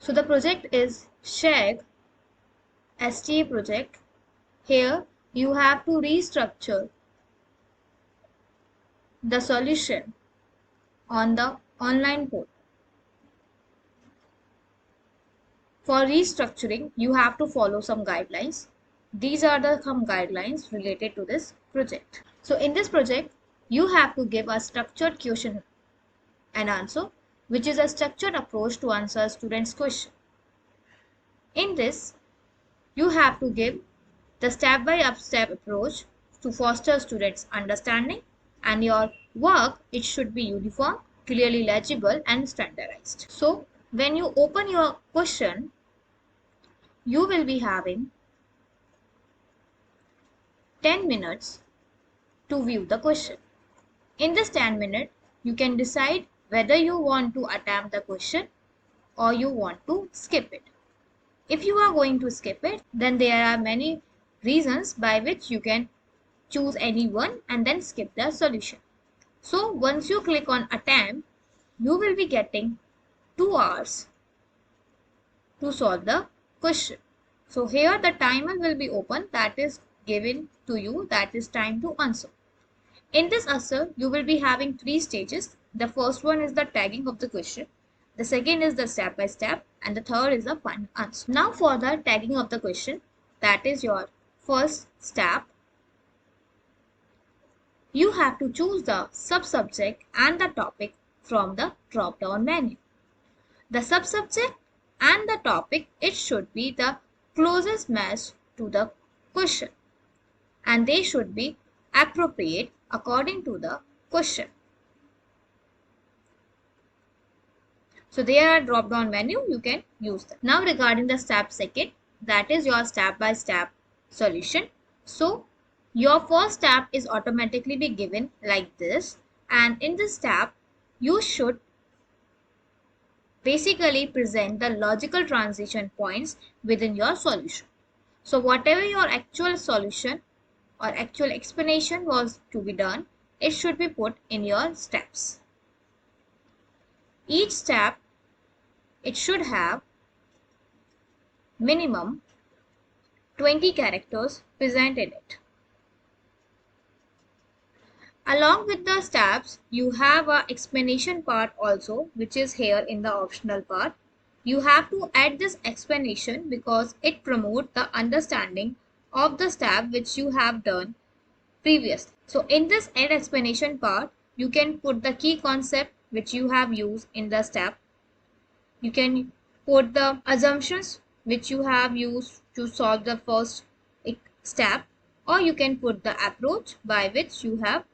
So the project is Chegg STA project. Here you have to restructure the solution on the online portal. For restructuring, you have to follow some guidelines. These are the some guidelines related to this project. So in this project, you have to give a structured question and answer, which is a structured approach to answer a student's question. In this, you have to give the step-by-step approach to foster students' understanding, and your work, it should be uniform, clearly legible and standardized. So when you open your question, you will be having 10 minutes to view the question. In this 10 minutes, you can decide whether you want to attempt the question or you want to skip it. If you are going to skip it, then there are many reasons by which you can choose any one and then skip the solution. So once you click on attempt, you will be getting 2 hours to solve the question. So here the timer will be open, that is given to you, that is time to answer. In this answer, you will be having 3 stages. The first one is the tagging of the question. The second is the step by step, and the third is the final answer. Now for the tagging of the question, that is your first step. You have to choose the sub-subject and the topic from the drop-down menu. The sub-subject and the topic, it should be the closest match to the question, and they should be appropriate according to the question. So there are drop-down menu, you can use them. Now regarding the step second, that is your step-by-step solution. So your first step is automatically be given like this, and in this step you should basically present the logical transition points within your solution. So whatever your actual solution or actual explanation was to be done, it should be put in your steps. Each step, it should have minimum 20 characters present in it. Along with the steps, you have an explanation part also, which is here in the optional part. You have to add this explanation because it promotes the understanding of the step which you have done previously. So in this add explanation part, you can put the key concept which you have used in the step. You can put the assumptions which you have used to solve the first step, or you can put the approach by which you have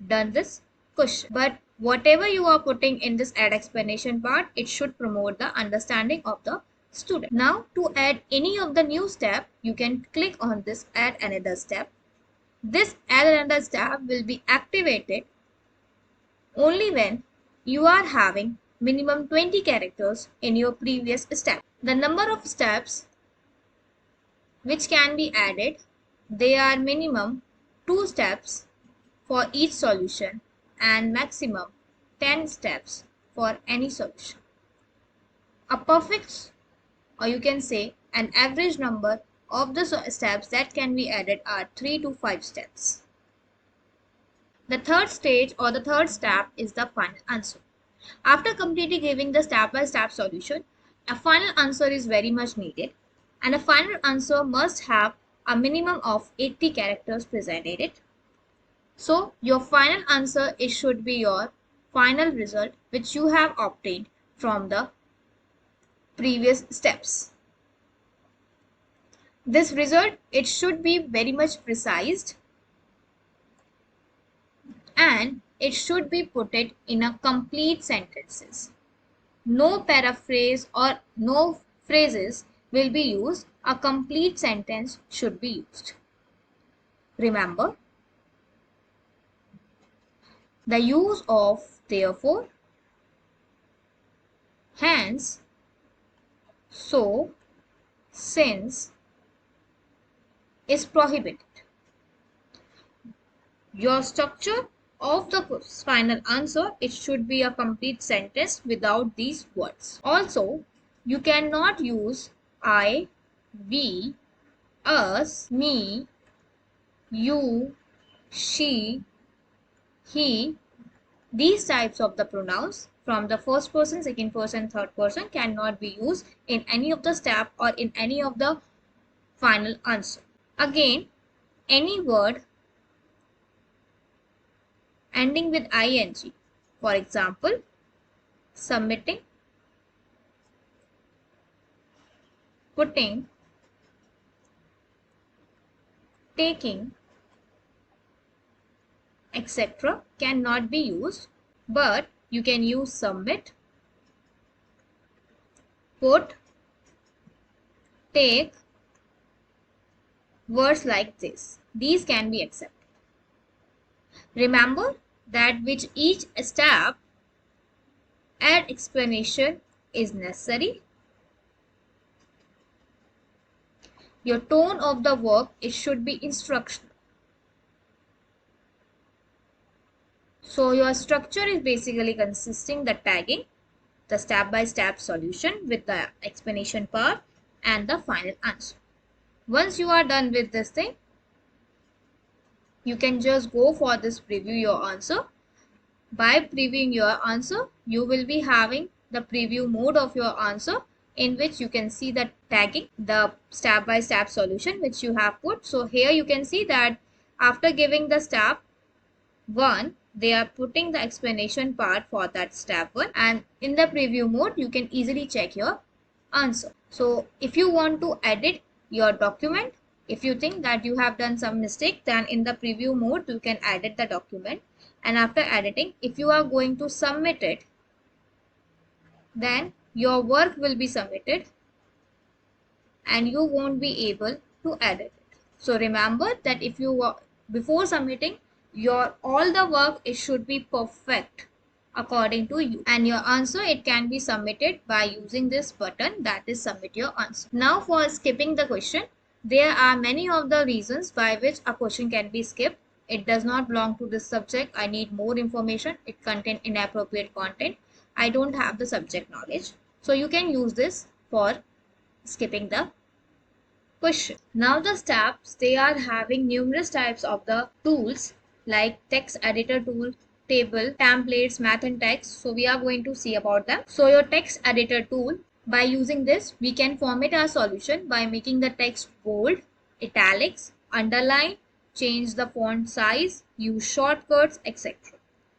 done this question. But whatever you are putting in this add explanation part, it should promote the understanding of the student. Now to add any of the new step, you can click on this add another step. This add another step will be activated only when you are having minimum 20 characters in your previous step. The number of steps which can be added, they are minimum 2 steps for each solution and maximum 10 steps for any solution. A perfect, or you can say an average number of the steps that can be added are 3 to 5 steps. The third stage or the third step is the final answer. After completely giving the step-by-step solution, a final answer is very much needed, and a final answer must have a minimum of 80 characters present in it. So your final answer, it should be your final result which you have obtained from the previous steps. This result, it should be very much precise and it should be put it in a complete sentences. No paraphrase or no phrases will be used. A complete sentence should be used. Remember, the use of therefore, hence, so, since is prohibited. Your structure of the final answer, it should be a complete sentence without these words. Also, You cannot use I, we, us, me, you, she, he. These types of the pronouns from the first person, second person, third person cannot be used in any of the step or in any of the final answer. Again, any word ending with ing, for example, submitting, putting, taking, etc. cannot be used, but you can use submit, put, take, words like this. These can be accepted. Remember that with each step, add explanation is necessary. Your tone of the work it should be instructional. So your structure is basically consisting the tagging, the step-by-step solution with the explanation part and the final answer. Once you are done with this thing, you can just go for this preview your answer. By previewing your answer, you will be having the preview mode of your answer in which you can see the tagging, the step-by-step solution which you have put. So here you can see that after giving the step 1, they are putting the explanation part for that step 1, and in the preview mode you can easily check your answer. So if you want to edit your document, if you think that you have done some mistake, then in the preview mode you can edit the document, and after editing, if you are going to submit it, then your work will be submitted and you won't be able to edit it. So remember that if you before submitting your all the work, it should be perfect according to you, and your answer it can be submitted by using this button, that is submit your answer. Now for skipping the question, there are many of the reasons by which a question can be skipped. It does not belong to this subject, I need more information, it contains inappropriate content, I don't have the subject knowledge. So you can use this for skipping the question. Now the steps, they are having numerous types of the tools like text editor tool, table, templates, math and text. So we are going to see about them. So your text editor tool, by using this, we can format our solution by making the text bold, italics, underline, change the font size, use shortcuts, etc.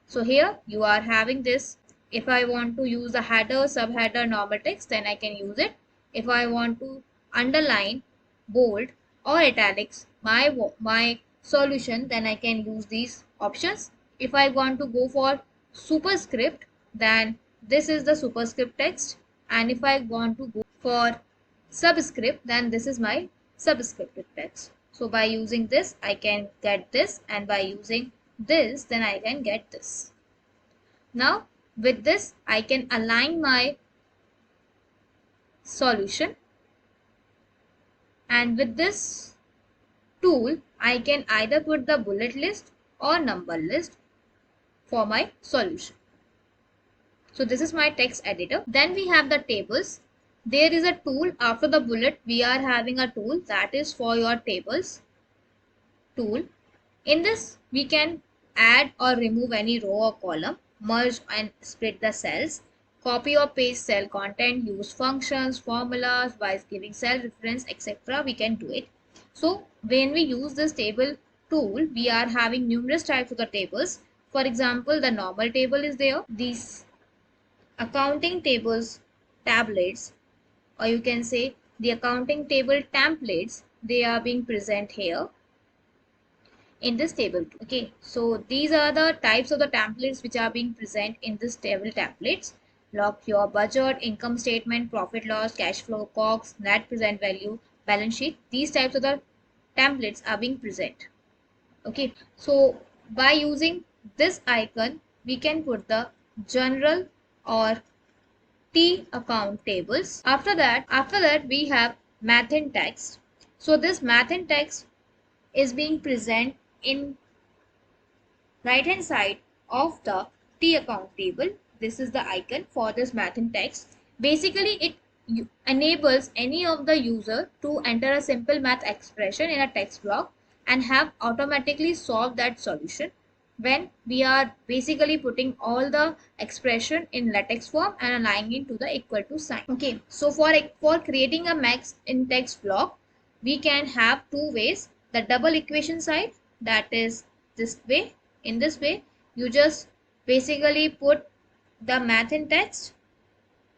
So here you are having this. If I want to use the header, subheader, normal text, then I can use it. If I want to underline, bold or italics my solution, then I can use these options. If I want to go for superscript, then this is the superscript text, and if I want to go for subscript, then this is my subscripted text. So by using this I can get this, and by using this then I can get this. Now with this I can align my solution, and with this tool I can either put the bullet list or number list for my solution. So this is my text editor. Then we have the tables. There is a tool after the bullet. We are having a tool that is for your tables tool. In this we can add or remove any row or column, merge and split the cells, copy or paste cell content, use functions, formulas, by giving cell reference, etc. We can do it. So when we use this table tool, we are having numerous types of the tables. For example, the normal table is there. These accounting tables, tablets, or you can say the accounting table templates, they are being present here in this table. Okay, so these are the types of the templates which are being present in this table templates. Lock your budget, income statement, profit loss, cash flow, COGS, net present value, balance sheet. These types of the templates are being present. Okay, so by using this icon we can put the general or T account tables. After that we have math and text. So this math and text is being present in right hand side of the T account table. This is the icon for this math and text. Basically it enables any of the user to enter a simple math expression in a text block and have automatically solved that solution when we are basically putting all the expression in latex form and aligning to the equal to sign. Okay, so for creating a max in text block, we can have two ways. The double equation side, that is this way. In this way, you just basically put the math in text,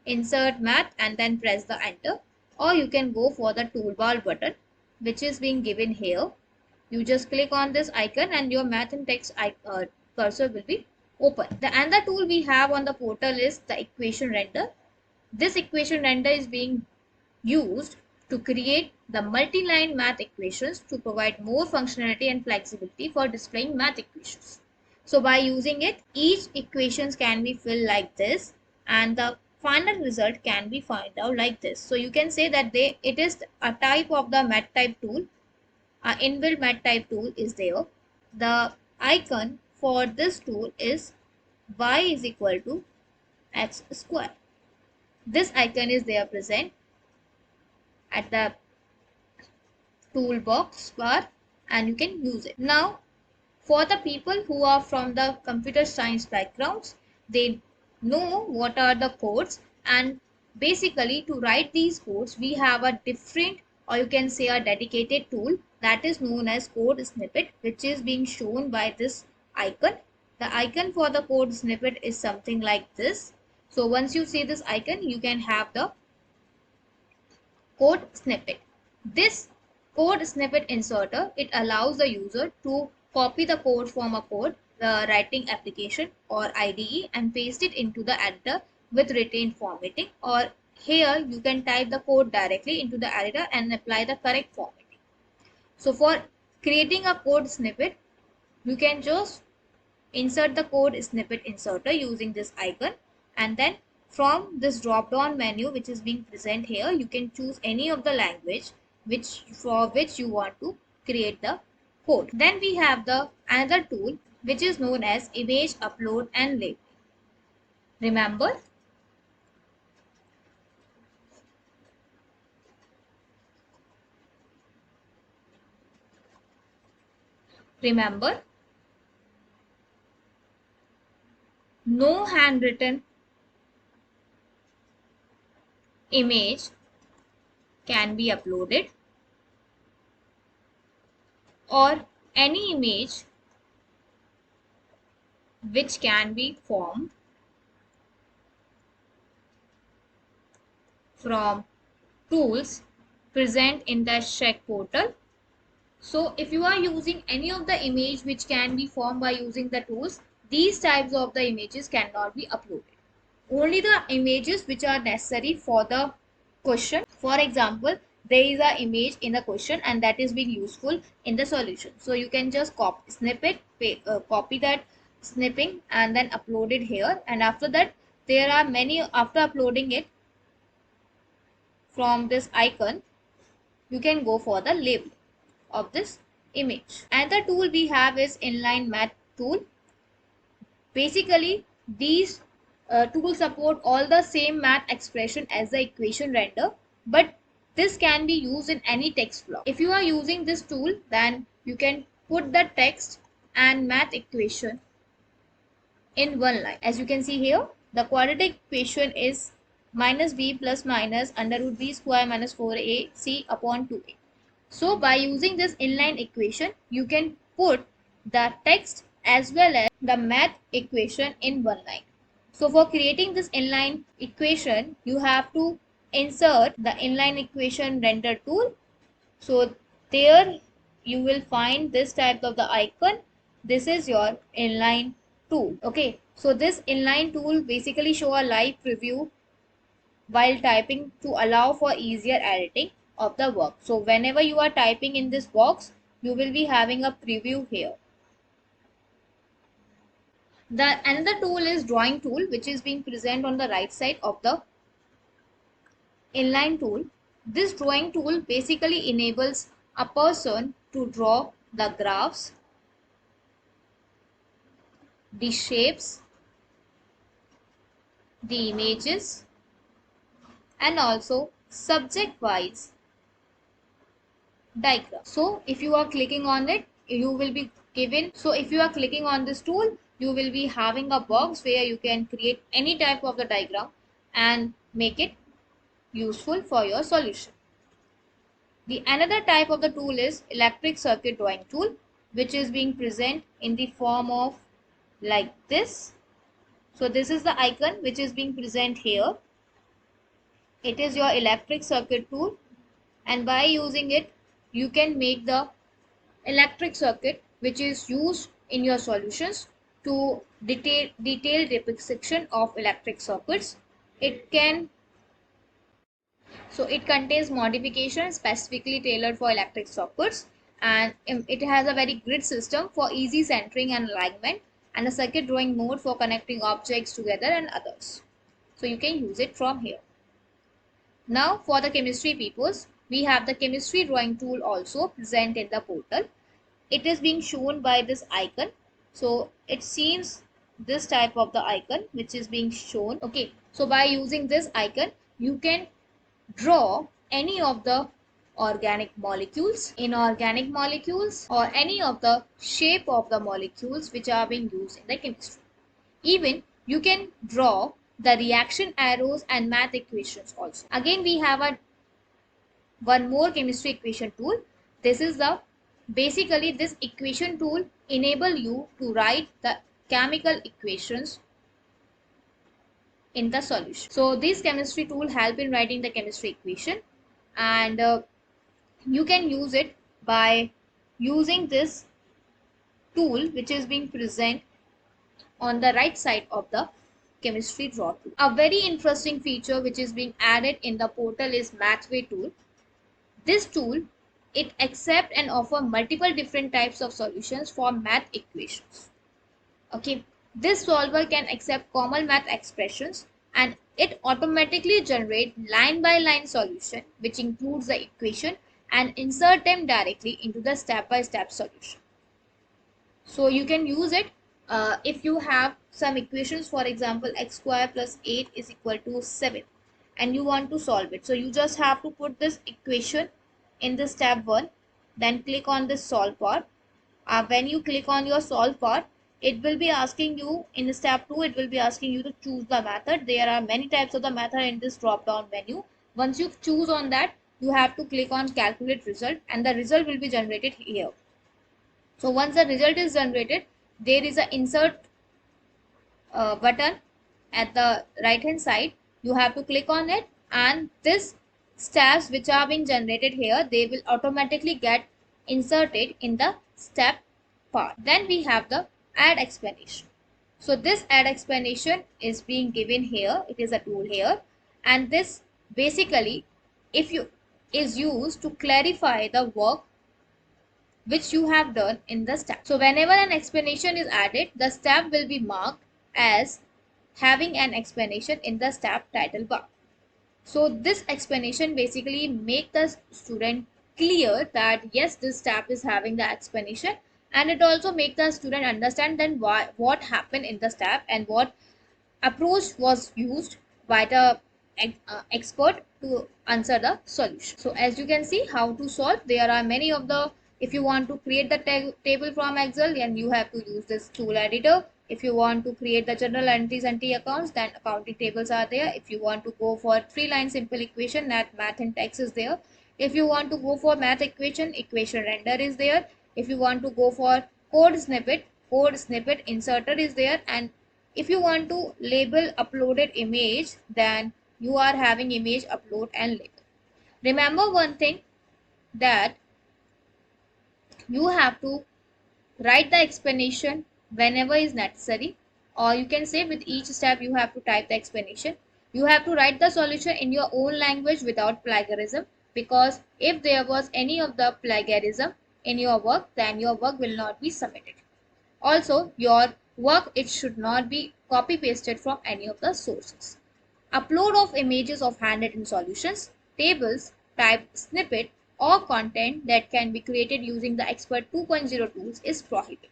insert math, and then press the enter. Or you can go for the toolbar button, which is being given here. You just click on this icon and your math and text cursor will be open. The another tool we have on the portal is the equation render. This equation render is being used to create the multi-line math equations to provide more functionality and flexibility for displaying math equations. So by using it, each equations can be filled like this and the final result can be found out like this. So you can say that it is a type of the math type tool. Our inbuilt math type tool is there. The icon for this tool is y is equal to x square. This icon is there present at the toolbox bar and you can use it. Now, for the people who are from the computer science backgrounds, they know what are the codes, and basically to write these codes we have a different, or you can say a dedicated tool, that is known as code snippet, which is being shown by this icon. The icon for the code snippet is something like this. So once you see this icon, you can have the code snippet. This code snippet inserter, it allows the user to copy the code from a code writing application or IDE and paste it into the editor with retained formatting, or here you can type the code directly into the editor and apply the correct formatting. So for creating a code snippet, you can just insert the code snippet inserter using this icon, and then from this drop down menu which is being present here, you can choose any of the language for which you want to create the code. Then we have the another tool which is known as image upload and label. Remember, no handwritten image can be uploaded, or any image which can be formed from tools present in the Chegg portal. So if you are using any of the image which can be formed by using the tools, these types of the images cannot be uploaded. Only the images which are necessary for the question. For example, there is an image in the question and that is being useful in the solution. So you can just copy that snipping and then upload it here. And after that, there are many, after uploading it from this icon, you can go for the label of this image. Another tool we have is inline math tool. Basically, these tools support all the same math expression as the equation render, but this can be used in any text block. If you are using this tool, then you can put the text and math equation in one line. As you can see here, the quadratic equation is minus b plus minus under root b square minus 4ac upon 2a. So by using this inline equation, you can put the text as well as the math equation in one line. So for creating this inline equation, you have to insert the inline equation render tool. So there you will find this type of the icon. This is your inline tool. Okay, so this inline tool basically show a live preview while typing to allow for easier editing of the work. So whenever you are typing in this box, you will be having a preview here. The another tool is drawing tool, which is being present on the right side of the inline tool. This drawing tool basically enables a person to draw the graphs, the shapes, the images, and also subject wise diagram. So if you are clicking on it, you will be given, so if you are clicking on this tool, you will be having a box where you can create any type of the diagram and make it useful for your solution. The another type of the tool is electric circuit drawing tool, which is being present in the form of like this. So this is the icon which is being present here. It is your electric circuit tool, and by using it you can make the electric circuit which is used in your solutions to detailed depiction of electric circuits. It can So it contains modifications specifically tailored for electric circuits, and it has a very grid system for easy centering and alignment, and a circuit drawing mode for connecting objects together and others. So you can use it from here. Now for the chemistry peoples, we have the chemistry drawing tool also present in the portal. It is being shown by this icon. So it seems this type of the icon which is being shown. Okay, so by using this icon, you can draw any of the organic molecules, inorganic molecules, or any of the shape of the molecules which are being used in the chemistry. Even you can draw the reaction arrows and math equations also. Again, we have one more chemistry equation tool. This is the basically this equation tool enable you to write the chemical equations in the solution. So this chemistry tool help in writing the chemistry equation, and you can use it by using this tool which is being present on the right side of the chemistry draw tool. A very interesting feature which is being added in the portal is Mathway tool. This tool, it accept and offer multiple different types of solutions for math equations. Okay, this solver can accept common math expressions, and it automatically generate line by line solution which includes the equation and insert them directly into the step by step solution. So you can use it if you have some equations, for example x square plus 8 is equal to 7, and you want to solve it. So you just have to put this equation in the step 1, then click on this solve part. When you click on your solve part, it will be asking you in step 2, it will be asking you to choose the method. There are many types of the method in this drop down menu. Once you choose on that, you have to click on calculate result, and the result will be generated here. So once the result is generated, there is a insert button at the right hand side. You have to click on it, and this steps which are being generated here, they will automatically get inserted in the step part. Then we have the add explanation. So this add explanation is being given here. It is a tool here, and this basically if you is used to clarify the work which you have done in the step. So whenever an explanation is added, the step will be marked as having an explanation in the step title bar. So this explanation basically make the student clear that yes, this step is having the explanation, and it also make the student understand then what happened in the step and what approach was used by the expert to answer the solution. So as you can see how to solve, there are many of the, if you want to create the table from Excel, then you have to use this tool editor. If you want to create the journal entries and T accounts, then accounting tables are there. If you want to go for 3-line simple equation, that math and text is there. If you want to go for math equation, equation render is there. If you want to go for code snippet inserter is there. And if you want to label uploaded image, then you are having image upload and label. Remember one thing, that you have to write the explanation whenever is necessary, or you can say with each step you have to type the explanation. You have to write the solution in your own language without plagiarism, because if there was any of the plagiarism in your work, then your work will not be submitted. Also, your work, it should not be copy pasted from any of the sources. Upload of images of handwritten solutions, tables, typed snippet, or content that can be created using the Expert 2.0 tools is prohibited.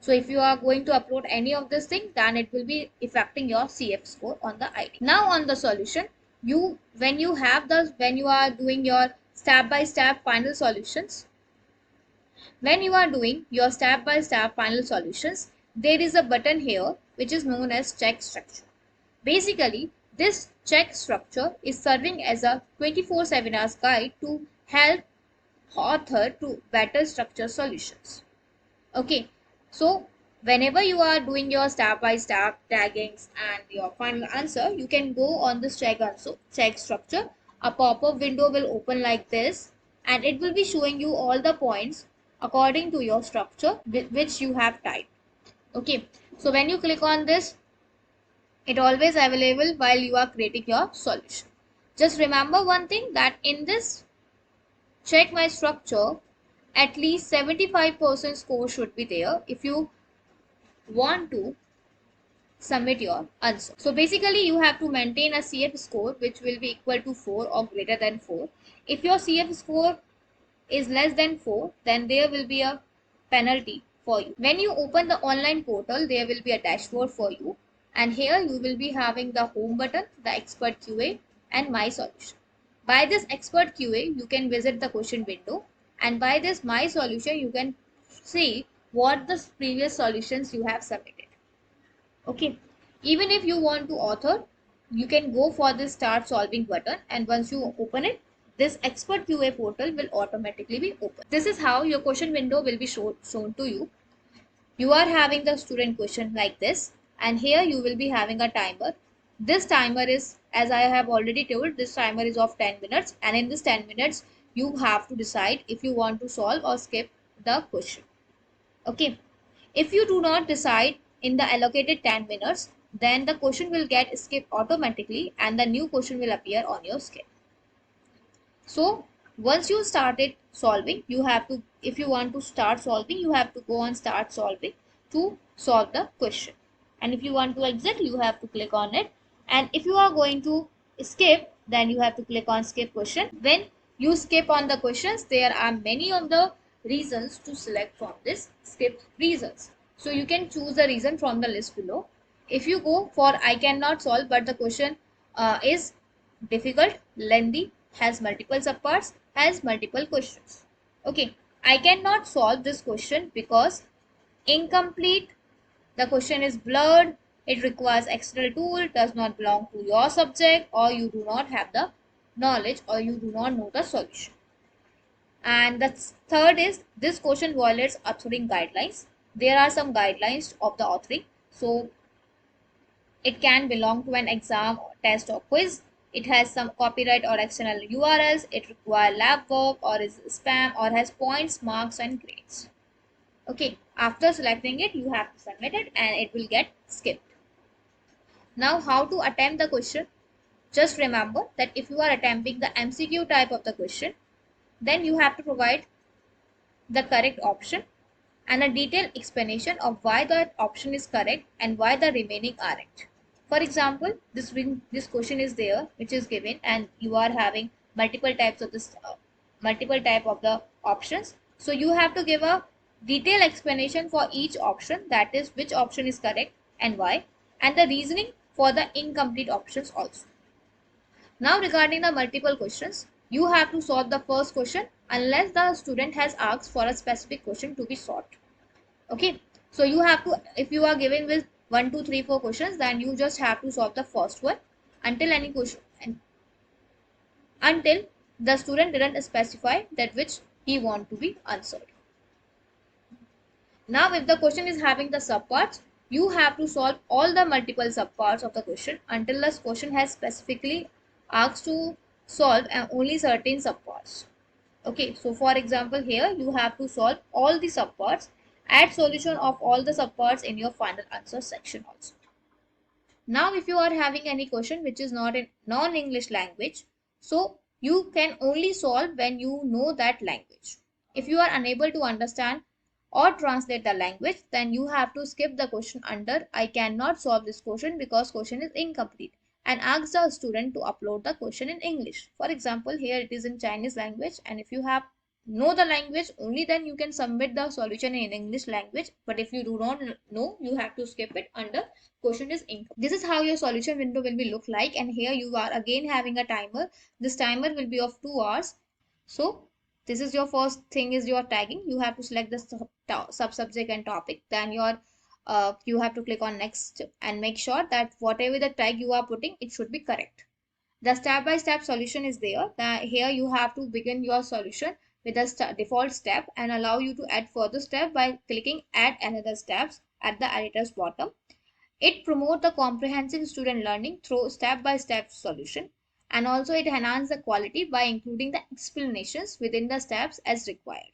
So if you are going to upload any of this thing, then it will be affecting your CF score on the ID. Now on the solution, when you are doing your step by step final solutions, when you are doing your step by step final solutions, there is a button here which is known as check structure. Basically, this check structure is serving as a 24/7 hours guide to help author to better structure solutions. Okay, so whenever you are doing your step by step taggings and your final answer, you can go on this check structure. A pop-up window will open like this, and it will be showing you all the points according to your structure which you have typed. Okay, so when you click on this, it always available while you are creating your solution. Just remember one thing, that in this check my structure, at least 75% score should be there if you want to submit your answer. So basically you have to maintain a CF score which will be equal to 4 or greater than 4. If your CF score is less than 4, then there will be a penalty for you. When you open the online portal, there will be a dashboard for you, and here you will be having the home button, the expert QA, and my solution. By this expert QA, you can visit the question window, and by this my solution, you can see what the previous solutions you have submitted. Okay, even if you want to author, you can go for this start solving button, and once you open it, this expert QA portal will automatically be open. This is how your question window will be shown to you. You are having the student question like this, and here you will be having a timer. This timer is, as I have already told, this timer is of 10 minutes, and in this 10 minutes you have to decide if you want to solve or skip the question. Okay, if you do not decide in the allocated 10 minutes, then the question will get skipped automatically and the new question will appear on your screen. So once you started solving, you have to, if you want to start solving, you have to go on start solving to solve the question. And if you want to exit, you have to click on it. And if you are going to skip, then you have to click on skip question. When you skip on the questions, there are many of the reasons to select from this skip reasons. So you can choose the reason from the list below. If you go for I cannot solve, but the question is difficult, lengthy, has multiple subparts, has multiple questions. Okay, I cannot solve this question because incomplete, the question is blurred, it requires external tool, does not belong to your subject, or you do not have the knowledge, or you do not know the solution. And the third is, this question violates authoring guidelines. There are some guidelines of the authoring. So it can belong to an exam, test, or quiz. It has some copyright or external URLs. It requires lab work or is spam or has points, marks, and grades. Okay, after selecting it, you have to submit it and it will get skipped. Now, how to attempt the question? Just remember that if you are attempting the MCQ type of the question, then you have to provide the correct option and a detailed explanation of why that option is correct and why the remaining aren't. For example, this question is there which is given, and you are having multiple types of this multiple type of the options. So you have to give a detailed explanation for each option, that is which option is correct and why, and the reasoning for the incomplete options also. Now regarding the multiple questions, you have to solve the first question unless the student has asked for a specific question to be solved. Okay, so you have to, if you are given with 1 2 3 4 questions, then you just have to solve the first one until any question, until the student didn't specify that which he want to be answered. Now if the question is having the subparts, you have to solve all the multiple subparts of the question until the question has specifically asked to solve only certain subparts. Okay, so for example, here you have to solve all the subparts, add solution of all the subparts in your final answer section also. Now if you are having any question which is not in non-English language, so you can only solve when you know that language. If you are unable to understand or translate the language, then you have to skip the question under I cannot solve this question because question is incomplete, and ask the student to upload the question in English. For example, here it is in Chinese language, and if you have know the language, only then you can submit the solution in English language. But if you do not know, you have to skip it under question is incomplete. This is how your solution window will be look like. And here you are again having a timer. This timer will be of 2 hours. So this is your first thing is your tagging. You have to select the sub subject and topic. Then you have to click on next and make sure that whatever the tag you are putting, it should be correct. The step-by-step solution is there. Here you have to begin your solution with the default step and allow you to add further step by clicking add another steps at the editor's bottom. It promotes the comprehensive student learning through step-by-step solution, and also it enhances the quality by including the explanations within the steps as required.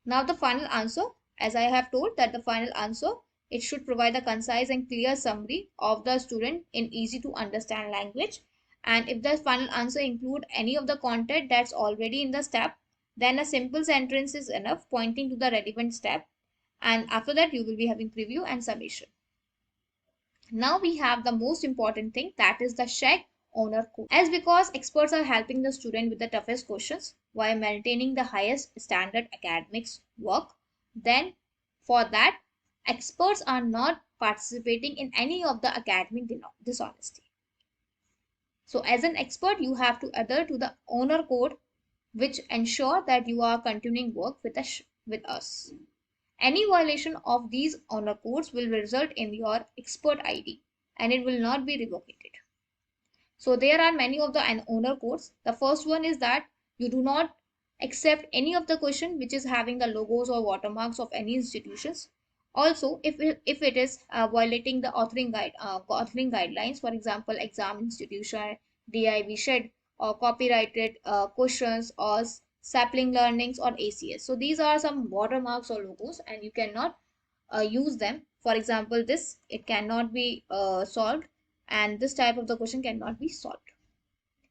Now the final answer, as I have told that the final answer, it should provide a concise and clear summary of the student in easy to understand language. And if the final answer include any of the content that's already in the step, then a simple sentence is enough pointing to the relevant step. And after that, you will be having preview and summation. Now we have the most important thing, that is the Chegg owner code. As because experts are helping the student with the toughest questions while maintaining the highest standard academics work, then for that experts are not participating in any of the academic dishonesty. So as an expert, you have to adhere to the owner code, which ensure that you are continuing work with us. Any violation of these honor codes will result in your expert ID and it will not be revoked. So there are many of the honor codes. The first one is that you do not accept any of the question which is having the logos or watermarks of any institutions. Also, if it is violating the authoring guidelines, for example, exam institution, DIV shed or copyrighted questions or sapling learnings or ACS. So these are some watermarks or logos and you cannot use them. For example, this, it cannot be solved and this type of the question cannot be solved.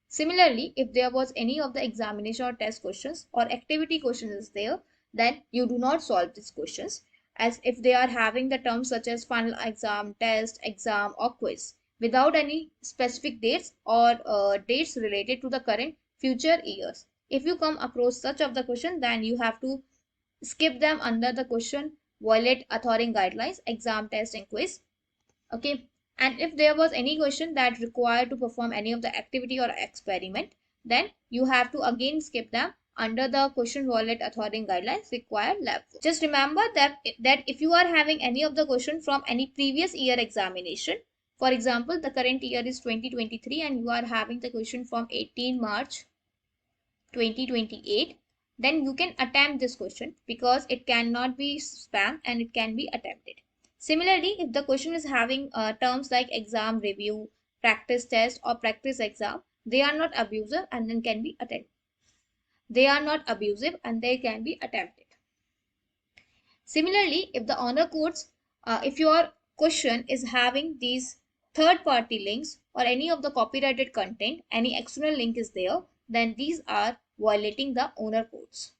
Similarly, if there was any of the examination or test questions or activity questions is there, then you do not solve these questions, as if they are having the terms such as final exam, test, exam or quiz without any specific dates or dates related to the current future years. If you come across such of the question, then you have to skip them under the question violate authoring guidelines, exam, test and quiz. Okay. And if there was any question that required to perform any of the activity or experiment, then you have to again skip them under the question violate authoring guidelines required lab. Just remember that if you are having any of the question from any previous year examination, for example, the current year is 2023 and you are having the question from 18 March 2028, then you can attempt this question because it cannot be spam and it can be attempted. Similarly, if the question is having terms like exam review, practice test or practice exam, they are not abusive and then can be attempted. They are not abusive and they can be attempted. Similarly, if the honor codes, if your question is having these third party links or any of the copyrighted content, any external link is there, then these are violating the honor codes.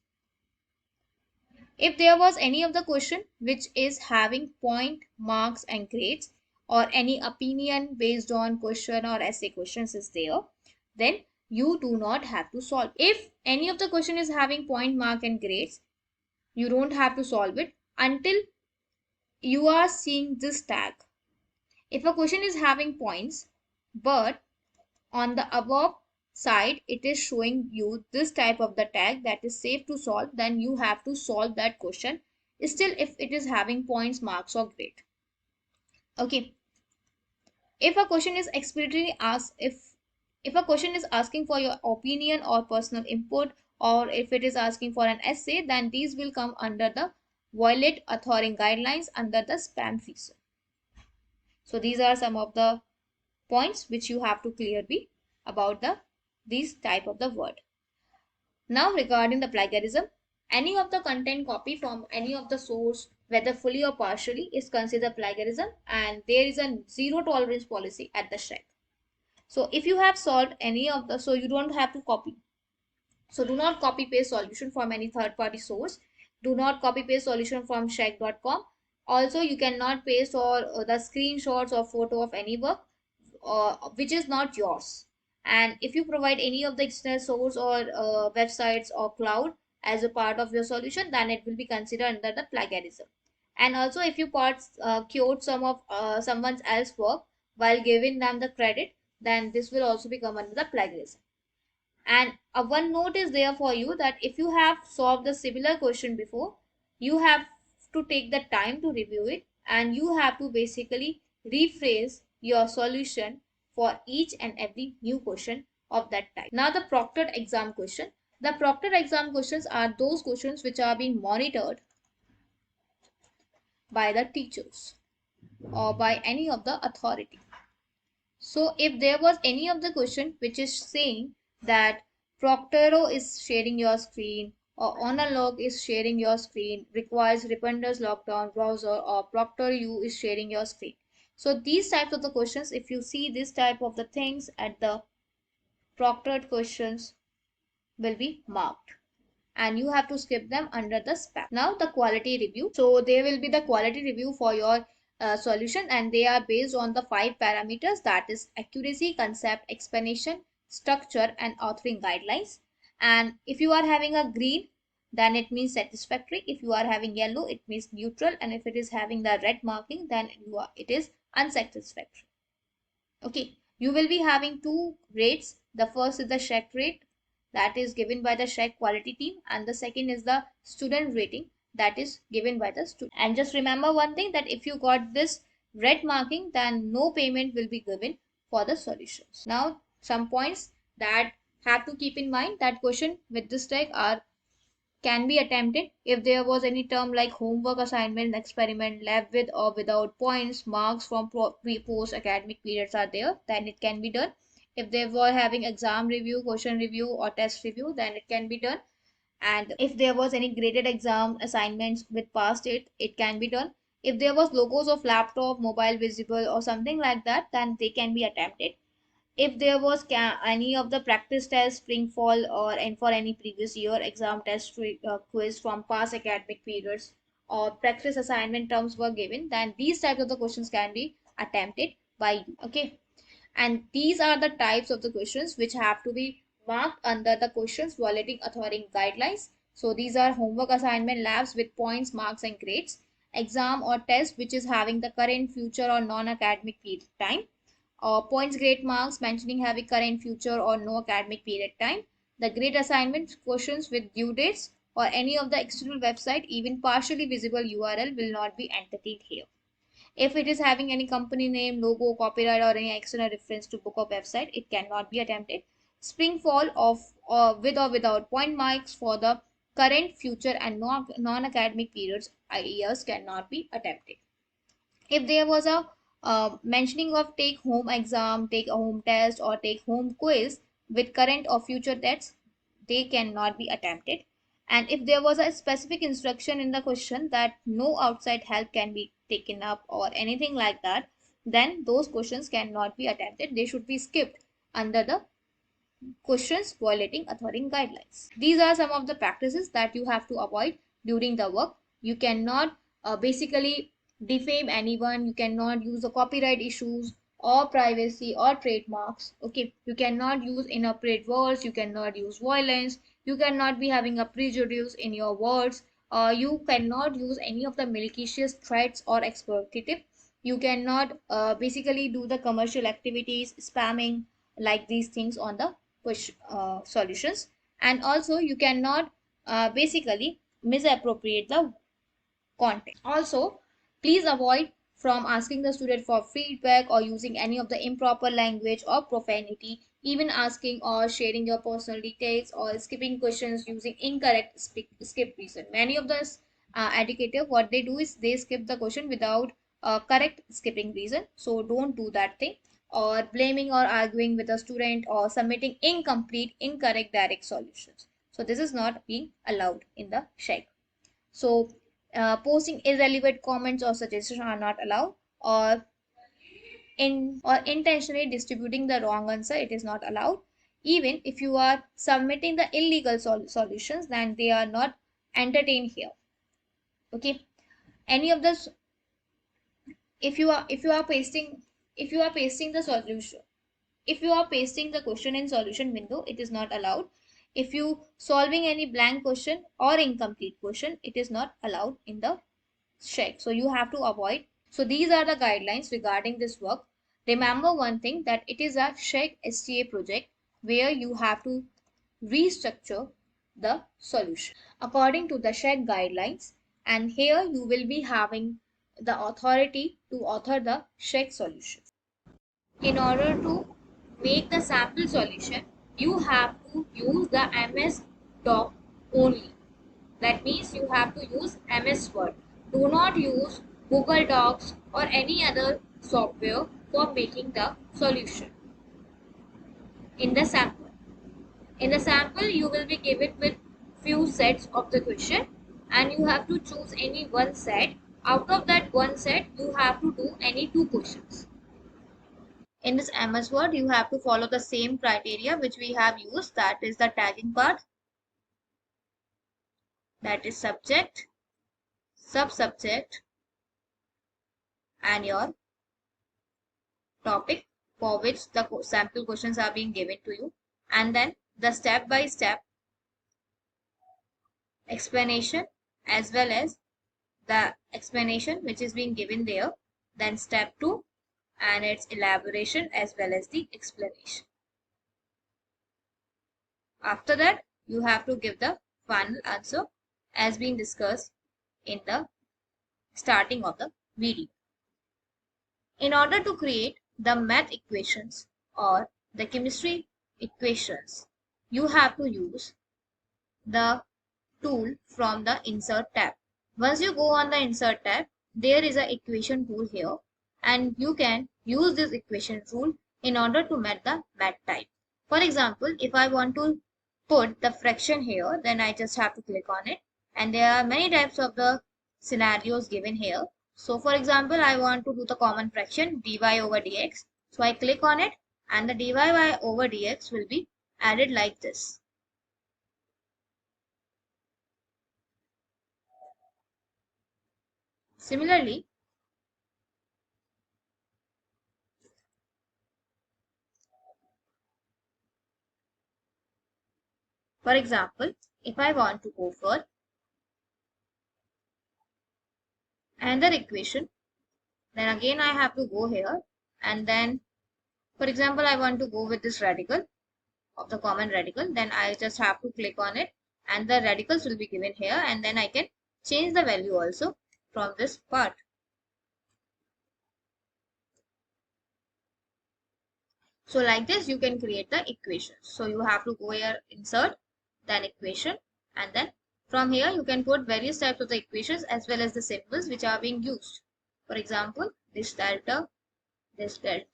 If there was any of the question which is having point, marks and grades or any opinion based on question or essay questions is there, then you do not have to solve. If any of the question is having point, mark and grades, you don't have to solve it until you are seeing this tag. If a question is having points, but on the above side it is showing you this type of the tag that is safe to solve, then you have to solve that question still if it is having points, marks or grade. Okay. If a question is explicitly asked, if a question is asking for your opinion or personal input, or if it is asking for an essay, then these will come under the violate authoring guidelines under the spam feature. So these are some of the points which you have to clear be about these type of the word. Now regarding the plagiarism, any of the content copy from any of the source, whether fully or partially, is considered plagiarism and there is a zero tolerance policy at the Chegg. So if you have solved any of the, so you don't have to copy. So do not copy paste solution from any third party source. Do not copy paste solution from Chegg.com. Also, you cannot paste or the screenshots or photo of any work which is not yours. And if you provide any of the external source or websites or cloud as a part of your solution, then it will be considered under the plagiarism. And also if you quote some of someone else's work while giving them the credit, then this will also become under the plagiarism. And one note is there for you that if you have solved the similar question before, you have to take the time to review it, and you have to basically rephrase your solution for each and every new question of that type. Now the proctored exam question. The proctored exam questions are those questions which are being monitored by the teachers or by any of the authority. So if there was any of the question which is saying that Proctoro is sharing your screen or Onalog is sharing your screen, requires Repender's lockdown browser, or Proctor U is sharing your screen. So these types of the questions, if you see this type of the things at the proctored questions will be marked, and you have to skip them under the spam. Now the quality review. So there will be the quality review for your solution, and they are based on the 5 parameters, that is accuracy, concept, explanation, structure, and authoring guidelines. And if you are having a green, then it means satisfactory. If you are having yellow, it means neutral, and if it is having the red marking, then it is unsatisfactory. Okay, you will be having two rates. The first is the Chegg rate, that is given by the Chegg quality team, and the second is the student rating, that is given by the student. And just remember one thing, that if you got this red marking, then no payment will be given for the solutions. Now some points that have to keep in mind, that question with this tag are can be attempted if there was any term like homework, assignment, experiment, lab with or without points, marks from post academic periods are there, then it can be done. If they were having exam review, question review, or test review, then it can be done. And if there was any graded exam assignments with past date, it can be done. If there was logos of laptop, mobile visible, or something like that, then they can be attempted. If there was any of the practice test, spring, fall, or and for any previous year exam test quiz from past academic periods, or practice assignment terms were given, then these types of the questions can be attempted by you. Okay, and these are the types of the questions which have to be marked under the questions violating authority guidelines. So these are homework, assignment, labs with points, marks, and grades, exam or test which is having the current, future, or non-academic period time, points, grade, marks mentioning having current, future, or no academic period time, the grade assignment questions with due dates, or any of the external website, even partially visible URL will not be entertained here. If it is having any company name, logo, copyright, or any external reference to book or website, it cannot be attempted. Spring, fall of with or without point marks for the current, future, and non-academic periods years cannot be attempted. If there was a mentioning of take home exam, take a home test, or take home quiz with current or future dates, they cannot be attempted. And if there was a specific instruction in the question that no outside help can be taken up or anything like that, then those questions cannot be attempted. They should be skipped under the questions violating authority guidelines. These are some of the practices that you have to avoid during the work. You cannot basically defame anyone. You cannot use the copyright issues or privacy or trademarks. Okay, you cannot use inappropriate words. You cannot use violence. You cannot be having a prejudice in your words. You cannot use any of the malicious threats or exploitative. You cannot basically do the commercial activities, spamming, like these things on the push solutions. And also you cannot basically misappropriate the content. Also, please avoid from asking the student for feedback or using any of the improper language or profanity, even asking or sharing your personal details or skipping questions using incorrect skip reason. Many of the educator, what they do is they skip the question without correct skipping reason. So don't do that thing, or blaming or arguing with a student or submitting incomplete, incorrect direct solutions. So this is not being allowed in the Chegg. So posting irrelevant comments or suggestions are not allowed, or intentionally distributing the wrong answer, it is not allowed. Even if you are submitting the illegal solutions, then they are not entertained here. Okay, any of this, if you are pasting the solution, If you are pasting the question in solution window, it is not allowed. If you solving any blank question or incomplete question, it is not allowed in the Chegg. So you have to avoid. So these are the guidelines regarding this work. Remember one thing, that it is a Chegg STA project where you have to restructure the solution according to the Chegg guidelines, and here you will be having the authority to author the Chegg solution. In order to make the sample solution, you have to use the MS Doc only. That means you have to use MS Word. Do not use Google Docs or any other software for making the solution in the sample. In the sample, you will be given with few sets of the question, and you have to choose any one set. Out of that one set, you have to do any two questions. In this MS Word, you have to follow the same criteria which we have used, that is the tagging part, that is subject, sub-subject, and your topic for which the sample questions are being given to you, and then the step-by-step explanation as well as the explanation which is being given there, then step 2 and its elaboration as well as the explanation. After that, you have to give the final answer as being discussed in the starting of the video. In order to create the math equations or the chemistry equations, you have to use the tool from the insert tab. Once you go on the insert tab, there is an equation tool here, and you can use this equation tool in order to match the math type. For example, if I want to put the fraction here, then I just have to click on it, and there are many types of the scenarios given here. So for example, I want to do the common fraction dy over dx. So I click on it, and the dy over dx will be added like this. Similarly, for example, if I want to go for another equation, then again I have to go here, and then for example I want to go with this radical of the common radical, then I just have to click on it, and the radicals will be given here, and then I can change the value also from this part. So like this you can create the equations. So you have to go here, insert, then equation, and then from here you can put various types of the equations as well as the symbols which are being used. For example, this delta, this delta,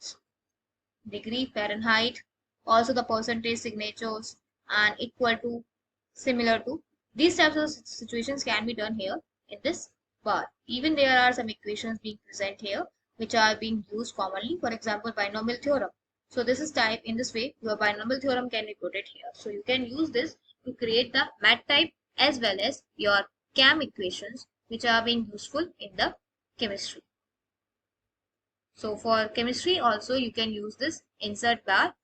degree, Fahrenheit, also the percentage signatures, and equal to, similar to. These types of situations can be done here in this bar. Even there are some equations being present here which are being used commonly. For example, binomial theorem. So this is type in this way. Your binomial theorem can be put it here. So you can use this to create the math type as well as your chem equations which are being useful in the chemistry. So for chemistry also you can use this insert bar.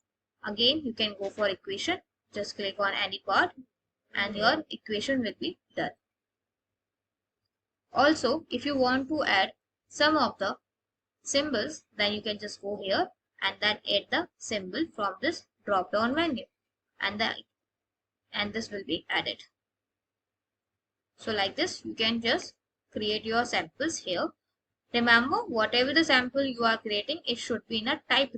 Again you can go for equation. Just click on any part and your equation will be done. Also, if you want to add some of the symbols, then you can just go here and then add the symbol from this drop down menu, and this will be added. So like this you can just create your samples here. Remember, whatever the sample you are creating, it should be in a typed